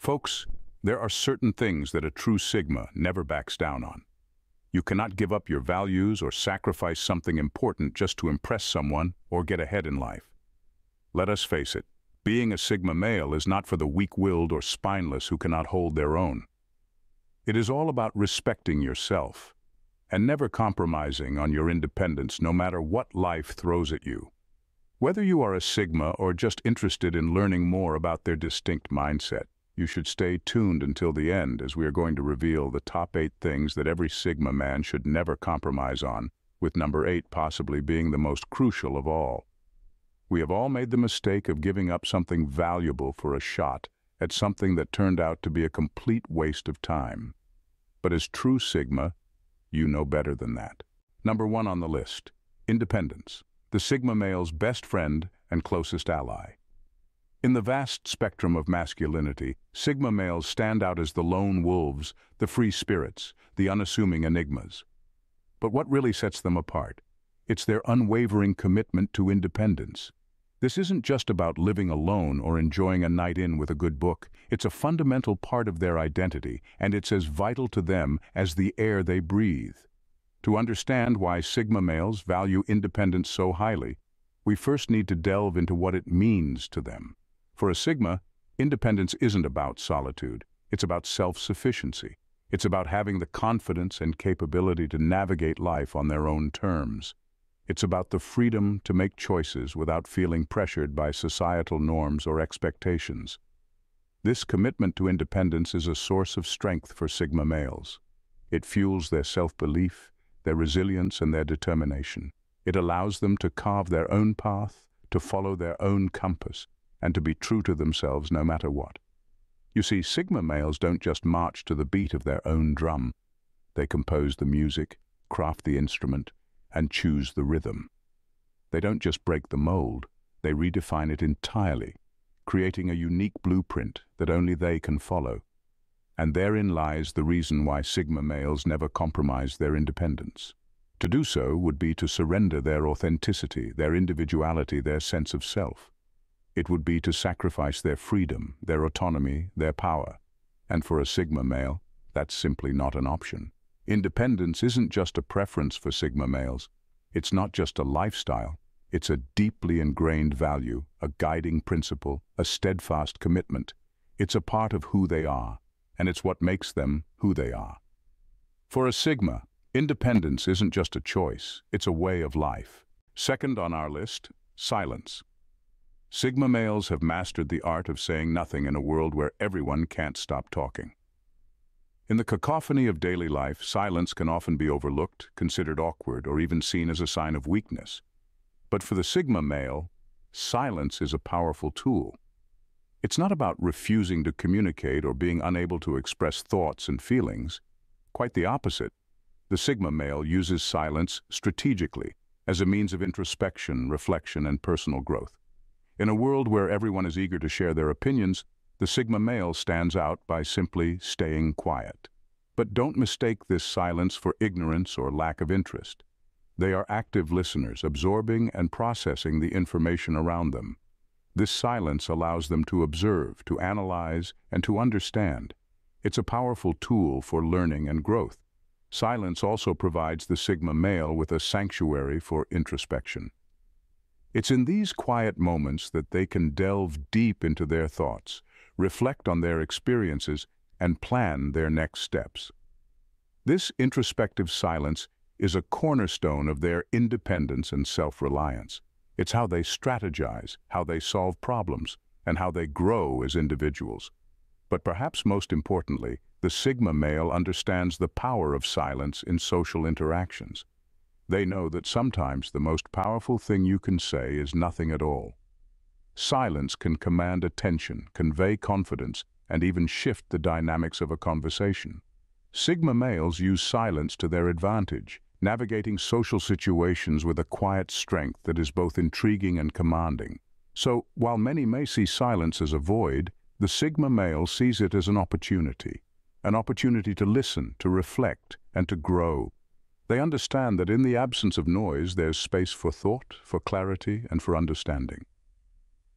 Folks, there are certain things that a true Sigma never backs down on. You cannot give up your values or sacrifice something important just to impress someone or get ahead in life. Let us face it, being a Sigma male is not for the weak-willed or spineless who cannot hold their own. It is all about respecting yourself and never compromising on your independence no matter what life throws at you. Whether you are a Sigma or just interested in learning more about their distinct mindset, you should stay tuned until the end, as we are going to reveal the top 8 things that every Sigma man should never compromise on, with number 8 possibly being the most crucial of all. We have all made the mistake of giving up something valuable for a shot at something that turned out to be a complete waste of time. But as true Sigma, you know better than that. Number 1 on the list, independence, the Sigma male's best friend and closest ally. In the vast spectrum of masculinity, Sigma males stand out as the lone wolves, the free spirits, the unassuming enigmas. But what really sets them apart? It's their unwavering commitment to independence. This isn't just about living alone or enjoying a night in with a good book. It's a fundamental part of their identity, and it's as vital to them as the air they breathe. To understand why Sigma males value independence so highly, we first need to delve into what it means to them. For a Sigma, independence isn't about solitude. It's about self-sufficiency. It's about having the confidence and capability to navigate life on their own terms. It's about the freedom to make choices without feeling pressured by societal norms or expectations. This commitment to independence is a source of strength for Sigma males. It fuels their self-belief, their resilience, and their determination. It allows them to carve their own path, to follow their own compass, and to be true to themselves no matter what. You see, Sigma males don't just march to the beat of their own drum. They compose the music, craft the instrument, and choose the rhythm. They don't just break the mold, they redefine it entirely, creating a unique blueprint that only they can follow. And therein lies the reason why Sigma males never compromise their independence. To do so would be to surrender their authenticity, their individuality, their sense of self. It would be to sacrifice their freedom, their autonomy, their power. And for a Sigma male, that's simply not an option. Independence isn't just a preference for Sigma males. It's not just a lifestyle. It's a deeply ingrained value, a guiding principle, a steadfast commitment. It's a part of who they are, and it's what makes them who they are. For a Sigma, independence isn't just a choice, it's a way of life. Second on our list, silence. Sigma males have mastered the art of saying nothing in a world where everyone can't stop talking. In the cacophony of daily life, silence can often be overlooked, considered awkward, or even seen as a sign of weakness. But for the Sigma male, silence is a powerful tool. It's not about refusing to communicate or being unable to express thoughts and feelings. Quite the opposite. The Sigma male uses silence strategically as a means of introspection, reflection, and personal growth. In a world where everyone is eager to share their opinions, the Sigma male stands out by simply staying quiet. But don't mistake this silence for ignorance or lack of interest. They are active listeners, absorbing and processing the information around them. This silence allows them to observe, to analyze, and to understand. It's a powerful tool for learning and growth. Silence also provides the Sigma male with a sanctuary for introspection. It's in these quiet moments that they can delve deep into their thoughts, reflect on their experiences, and plan their next steps. This introspective silence is a cornerstone of their independence and self-reliance. It's how they strategize, how they solve problems, and how they grow as individuals. But perhaps most importantly, the Sigma male understands the power of silence in social interactions. They know that sometimes the most powerful thing you can say is nothing at all. Silence can command attention, convey confidence, and even shift the dynamics of a conversation. Sigma males use silence to their advantage, navigating social situations with a quiet strength that is both intriguing and commanding. So, while many may see silence as a void, the Sigma male sees it as an opportunity to listen, to reflect, and to grow. They understand that in the absence of noise, there's space for thought, for clarity, and for understanding.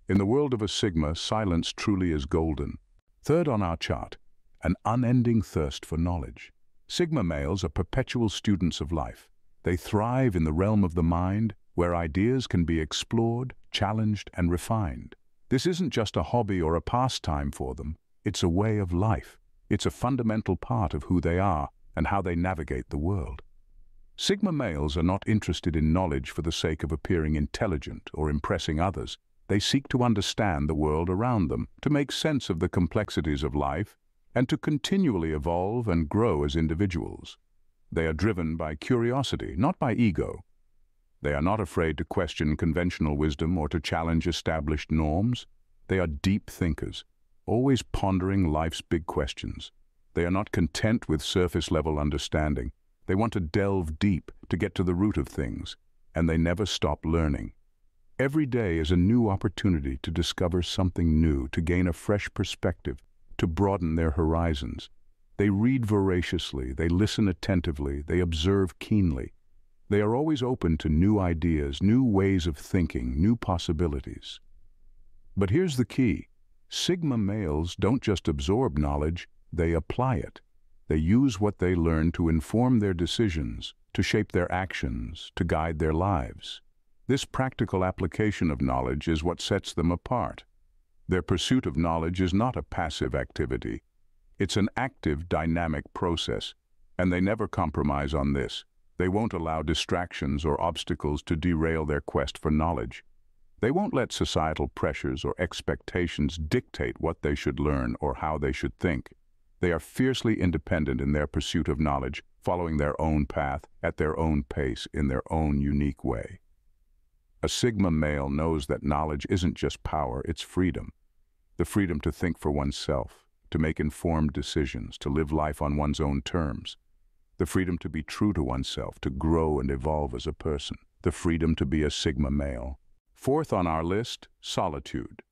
In the world of a Sigma, silence truly is golden. Third on our chart, an unending thirst for knowledge. Sigma males are perpetual students of life. They thrive in the realm of the mind, where ideas can be explored, challenged, and refined. This isn't just a hobby or a pastime for them. It's a way of life. It's a fundamental part of who they are and how they navigate the world. Sigma males are not interested in knowledge for the sake of appearing intelligent or impressing others. They seek to understand the world around them, to make sense of the complexities of life, and to continually evolve and grow as individuals. They are driven by curiosity, not by ego. They are not afraid to question conventional wisdom or to challenge established norms. They are deep thinkers, always pondering life's big questions. They are not content with surface-level understanding. They want to delve deep to get to the root of things, and they never stop learning. Every day is a new opportunity to discover something new, to gain a fresh perspective, to broaden their horizons. They read voraciously, they listen attentively, they observe keenly. They are always open to new ideas, new ways of thinking, new possibilities. But here's the key. Sigma males don't just absorb knowledge, they apply it. They use what they learn to inform their decisions, to shape their actions, to guide their lives. This practical application of knowledge is what sets them apart. Their pursuit of knowledge is not a passive activity. It's an active, dynamic process, and they never compromise on this. They won't allow distractions or obstacles to derail their quest for knowledge. They won't let societal pressures or expectations dictate what they should learn or how they should think. They are fiercely independent in their pursuit of knowledge, following their own path, at their own pace, in their own unique way. A Sigma male knows that knowledge isn't just power, it's freedom. The freedom to think for oneself, to make informed decisions, to live life on one's own terms. The freedom to be true to oneself, to grow and evolve as a person. The freedom to be a Sigma male. Fourth on our list, solitude.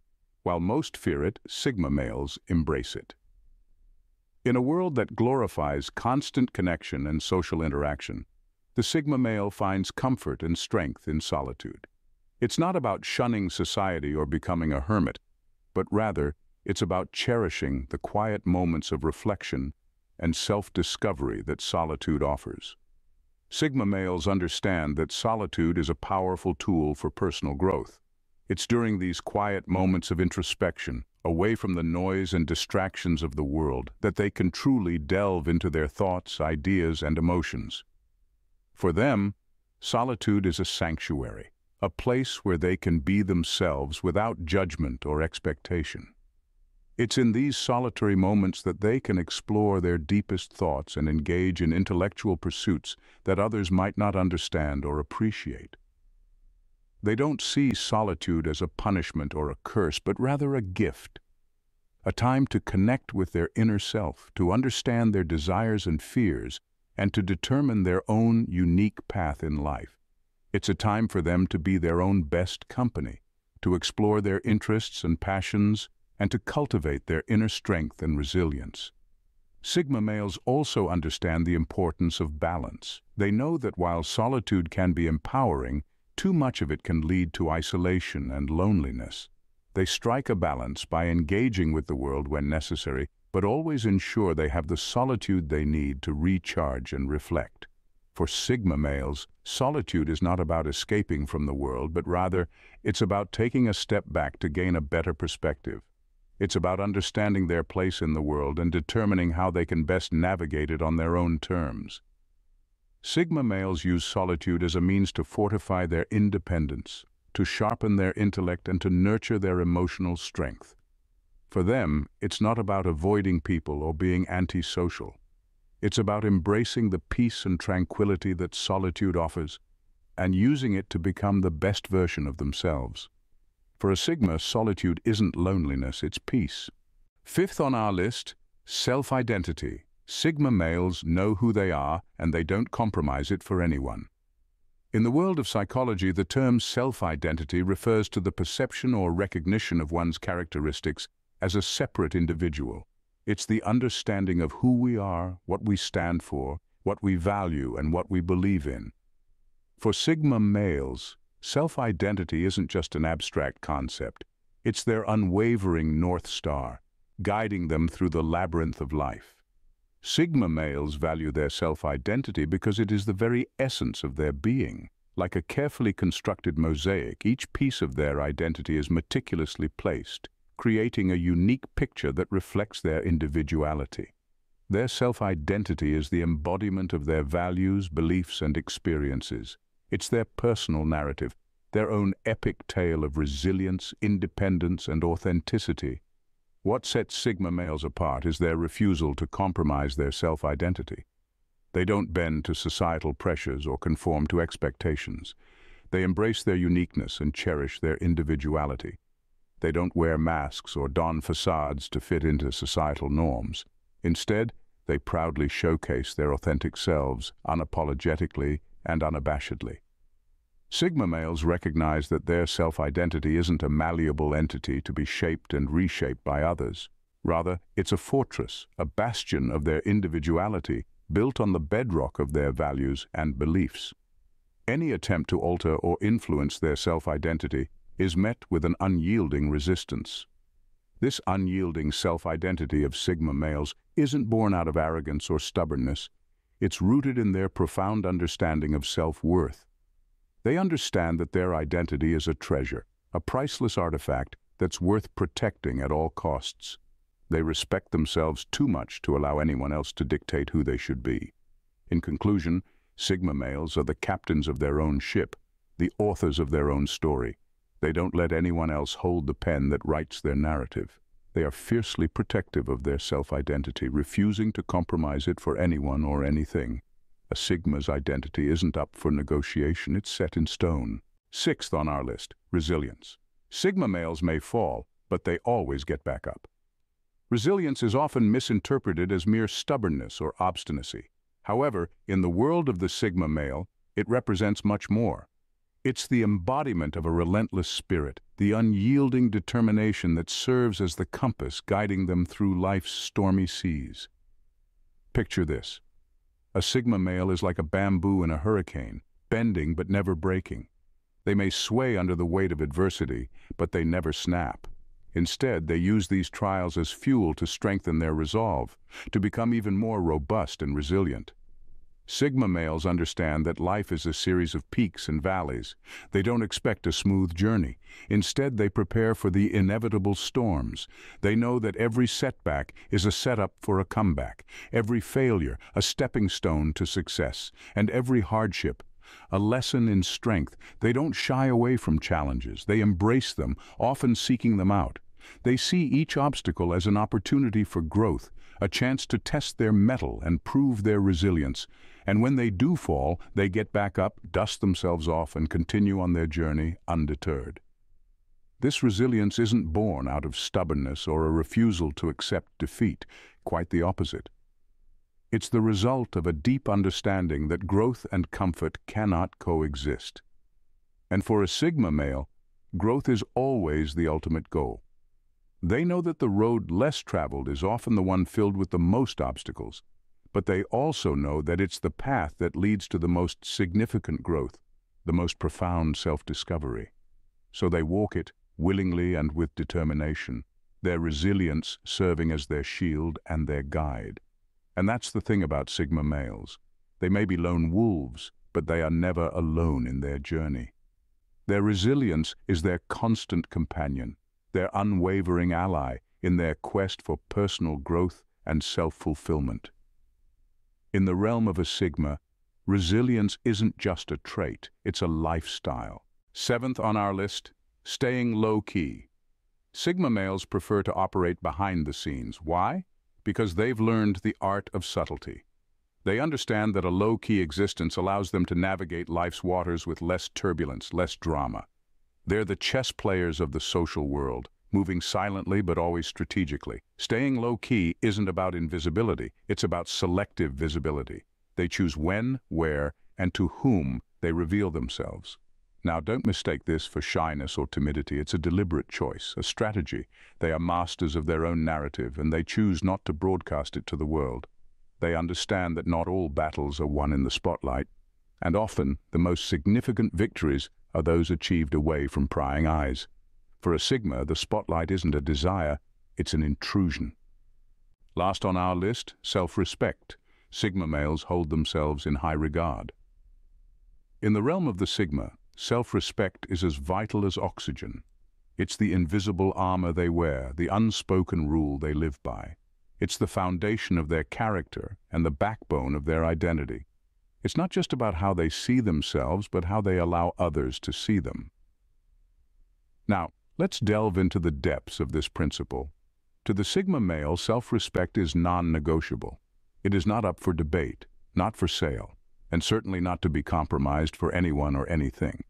While most fear it, Sigma males embrace it. In a world that glorifies constant connection and social interaction, the Sigma male finds comfort and strength in solitude. It's not about shunning society or becoming a hermit, but rather, it's about cherishing the quiet moments of reflection and self-discovery that solitude offers. Sigma males understand that solitude is a powerful tool for personal growth. It's during these quiet moments of introspection, away from the noise and distractions of the world, that they can truly delve into their thoughts, ideas, and emotions. For them, solitude is a sanctuary, a place where they can be themselves without judgment or expectation. It's in these solitary moments that they can explore their deepest thoughts and engage in intellectual pursuits that others might not understand or appreciate. They don't see solitude as a punishment or a curse, but rather a gift, a time to connect with their inner self, to understand their desires and fears, and to determine their own unique path in life. It's a time for them to be their own best company, to explore their interests and passions, and to cultivate their inner strength and resilience. Sigma males also understand the importance of balance. They know that while solitude can be empowering, too much of it can lead to isolation and loneliness. They strike a balance by engaging with the world when necessary, but always ensure they have the solitude they need to recharge and reflect. For Sigma males, solitude is not about escaping from the world, but rather, it's about taking a step back to gain a better perspective. It's about understanding their place in the world and determining how they can best navigate it on their own terms. Sigma males use solitude as a means to fortify their independence, to sharpen their intellect, and to nurture their emotional strength. For them, it's not about avoiding people or being antisocial. It's about embracing the peace and tranquility that solitude offers and using it to become the best version of themselves. For a Sigma, solitude isn't loneliness, it's peace. Fifth on our list, self-identity. Sigma males know who they are, and they don't compromise it for anyone. In the world of psychology, the term self-identity refers to the perception or recognition of one's characteristics as a separate individual. It's the understanding of who we are, what we stand for, what we value, and what we believe in. For Sigma males, self-identity isn't just an abstract concept. It's their unwavering North Star. guiding them through the labyrinth of life. Sigma males value their self-identity because it is the very essence of their being. Like a carefully constructed mosaic, each piece of their identity is meticulously placed, creating a unique picture that reflects their individuality. Their self-identity is the embodiment of their values, beliefs, and experiences. It's their personal narrative, their own epic tale of resilience, independence, and authenticity. What sets Sigma males apart is their refusal to compromise their self-identity. They don't bend to societal pressures or conform to expectations. They embrace their uniqueness and cherish their individuality. They don't wear masks or don facades to fit into societal norms. Instead, they proudly showcase their authentic selves, unapologetically and unabashedly. Sigma males recognize that their self-identity isn't a malleable entity to be shaped and reshaped by others. Rather, it's a fortress, a bastion of their individuality, built on the bedrock of their values and beliefs. Any attempt to alter or influence their self-identity is met with an unyielding resistance. This unyielding self-identity of Sigma males isn't born out of arrogance or stubbornness. It's rooted in their profound understanding of self-worth. They understand that their identity is a treasure, a priceless artifact that's worth protecting at all costs. They respect themselves too much to allow anyone else to dictate who they should be. In conclusion, Sigma males are the captains of their own ship, the authors of their own story. They don't let anyone else hold the pen that writes their narrative. They are fiercely protective of their self-identity, refusing to compromise it for anyone or anything. A Sigma's identity isn't up for negotiation, it's set in stone. Sixth on our list, resilience. Sigma males may fall, but they always get back up. Resilience is often misinterpreted as mere stubbornness or obstinacy. However, in the world of the Sigma male, it represents much more. It's the embodiment of a relentless spirit, the unyielding determination that serves as the compass guiding them through life's stormy seas. Picture this. A Sigma male is like a bamboo in a hurricane, bending but never breaking. They may sway under the weight of adversity, but they never snap. Instead, they use these trials as fuel to strengthen their resolve, to become even more robust and resilient. Sigma males understand that life is a series of peaks and valleys. They don't expect a smooth journey. Instead, they prepare for the inevitable storms. They know that every setback is a setup for a comeback, every failure a stepping stone to success, and every hardship a lesson in strength. They don't shy away from challenges. They embrace them, often seeking them out. They see each obstacle as an opportunity for growth, a chance to test their mettle and prove their resilience. And when they do fall, they get back up, dust themselves off, and continue on their journey undeterred. This resilience isn't born out of stubbornness or a refusal to accept defeat, quite the opposite. It's the result of a deep understanding that growth and comfort cannot coexist. And for a Sigma male, growth is always the ultimate goal. They know that the road less traveled is often the one filled with the most obstacles, but they also know that it's the path that leads to the most significant growth, the most profound self-discovery. So they walk it willingly and with determination, their resilience serving as their shield and their guide. And that's the thing about Sigma males. They may be lone wolves, but they are never alone in their journey. Their resilience is their constant companion, their unwavering ally in their quest for personal growth and self-fulfillment. In the realm of a Sigma, resilience isn't just a trait, it's a lifestyle. Seventh on our list, staying low-key. Sigma males prefer to operate behind the scenes. Why? Because they've learned the art of subtlety. They understand that a low-key existence allows them to navigate life's waters with less turbulence, less drama. They're the chess players of the social world, moving silently but always strategically. Staying low-key isn't about invisibility, it's about selective visibility. They choose when, where, and to whom they reveal themselves. Now, don't mistake this for shyness or timidity. It's a deliberate choice, a strategy. They are masters of their own narrative, and they choose not to broadcast it to the world. They understand that not all battles are won in the spotlight, and often the most significant victories are those achieved away from prying eyes. For a Sigma, the spotlight isn't a desire, It's an intrusion. Last on our list, self-respect. Sigma males hold themselves in high regard. In the realm of the Sigma, self-respect is as vital as oxygen. It's the invisible armor they wear, the unspoken rule they live by. It's the foundation of their character and the backbone of their identity. It's not just about how they see themselves, but how they allow others to see them. Now, let's delve into the depths of this principle. To the Sigma male, self-respect is non-negotiable. It is not up for debate, not for sale, and certainly not to be compromised for anyone or anything.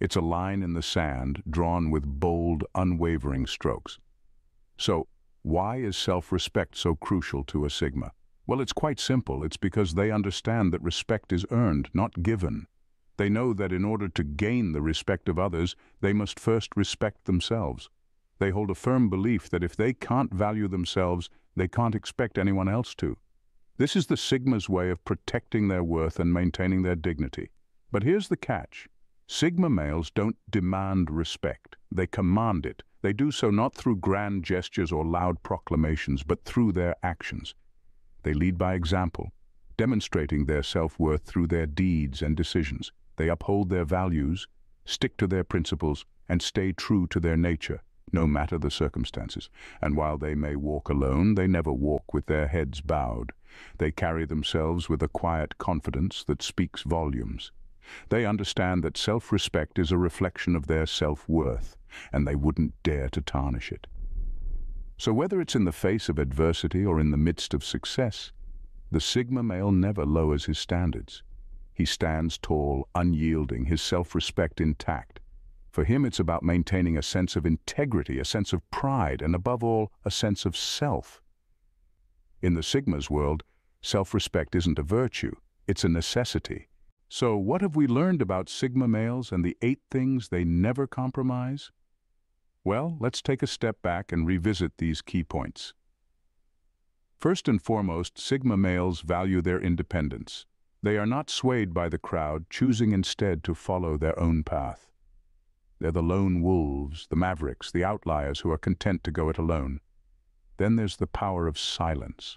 It's a line in the sand drawn with bold, unwavering strokes. So, why is self-respect so crucial to a Sigma? Well, it's quite simple. It's because they understand that respect is earned, not given. They know that in order to gain the respect of others, they must first respect themselves. They hold a firm belief that if they can't value themselves, they can't expect anyone else to. This is the Sigma's way of protecting their worth and maintaining their dignity. But here's the catch. Sigma males don't demand respect. They command it. They do so not through grand gestures or loud proclamations, but through their actions. They lead by example, demonstrating their self-worth through their deeds and decisions. They uphold their values, stick to their principles, and stay true to their nature, no matter the circumstances. And while they may walk alone, they never walk with their heads bowed. They carry themselves with a quiet confidence that speaks volumes. They understand that self-respect is a reflection of their self-worth, and they wouldn't dare to tarnish it. So whether it's in the face of adversity or in the midst of success, the Sigma male never lowers his standards. He stands tall, unyielding, his self-respect intact. For him, it's about maintaining a sense of integrity, a sense of pride, and above all, a sense of self. In the Sigma's world, self-respect isn't a virtue, it's a necessity. So what have we learned about Sigma males and the 8 things they never compromise? Well, let's take a step back and revisit these key points. First and foremost, Sigma males value their independence. They are not swayed by the crowd, choosing instead to follow their own path. They're the lone wolves, the mavericks, the outliers who are content to go it alone. Then there's the power of silence.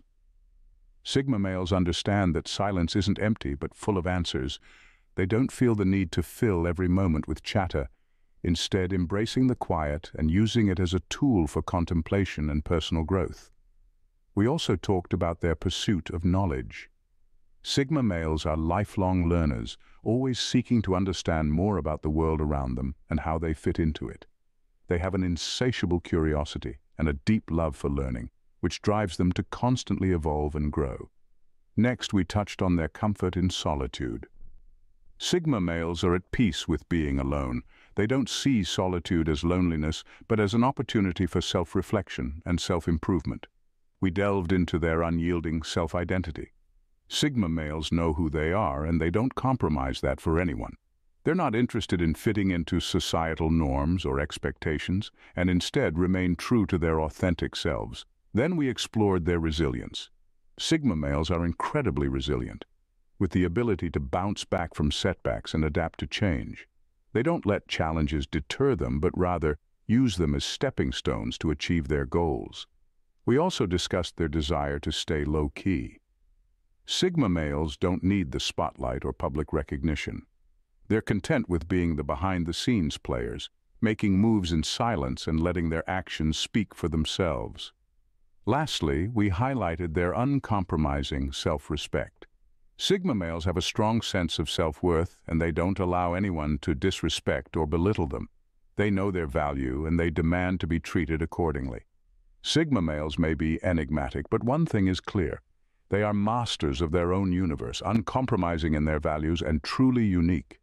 Sigma males understand that silence isn't empty but full of answers. They don't feel the need to fill every moment with chatter, instead embracing the quiet and using it as a tool for contemplation and personal growth. We also talked about their pursuit of knowledge. Sigma males are lifelong learners, always seeking to understand more about the world around them and how they fit into it. They have an insatiable curiosity and a deep love for learning, which drives them to constantly evolve and grow. Next, we touched on their comfort in solitude. Sigma males are at peace with being alone. They don't see solitude as loneliness, but as an opportunity for self-reflection and self-improvement. We delved into their unyielding self-identity. Sigma males know who they are, and they don't compromise that for anyone. They're not interested in fitting into societal norms or expectations, and instead remain true to their authentic selves. Then we explored their resilience. Sigma males are incredibly resilient, with the ability to bounce back from setbacks and adapt to change. They don't let challenges deter them, but rather use them as stepping stones to achieve their goals. We also discussed their desire to stay low-key. Sigma males don't need the spotlight or public recognition. They're content with being the behind-the-scenes players, making moves in silence and letting their actions speak for themselves. Lastly, we highlighted their uncompromising self-respect. Sigma males have a strong sense of self-worth, and they don't allow anyone to disrespect or belittle them. They know their value, and they demand to be treated accordingly. Sigma males may be enigmatic, but one thing is clear. They are masters of their own universe, uncompromising in their values and truly unique.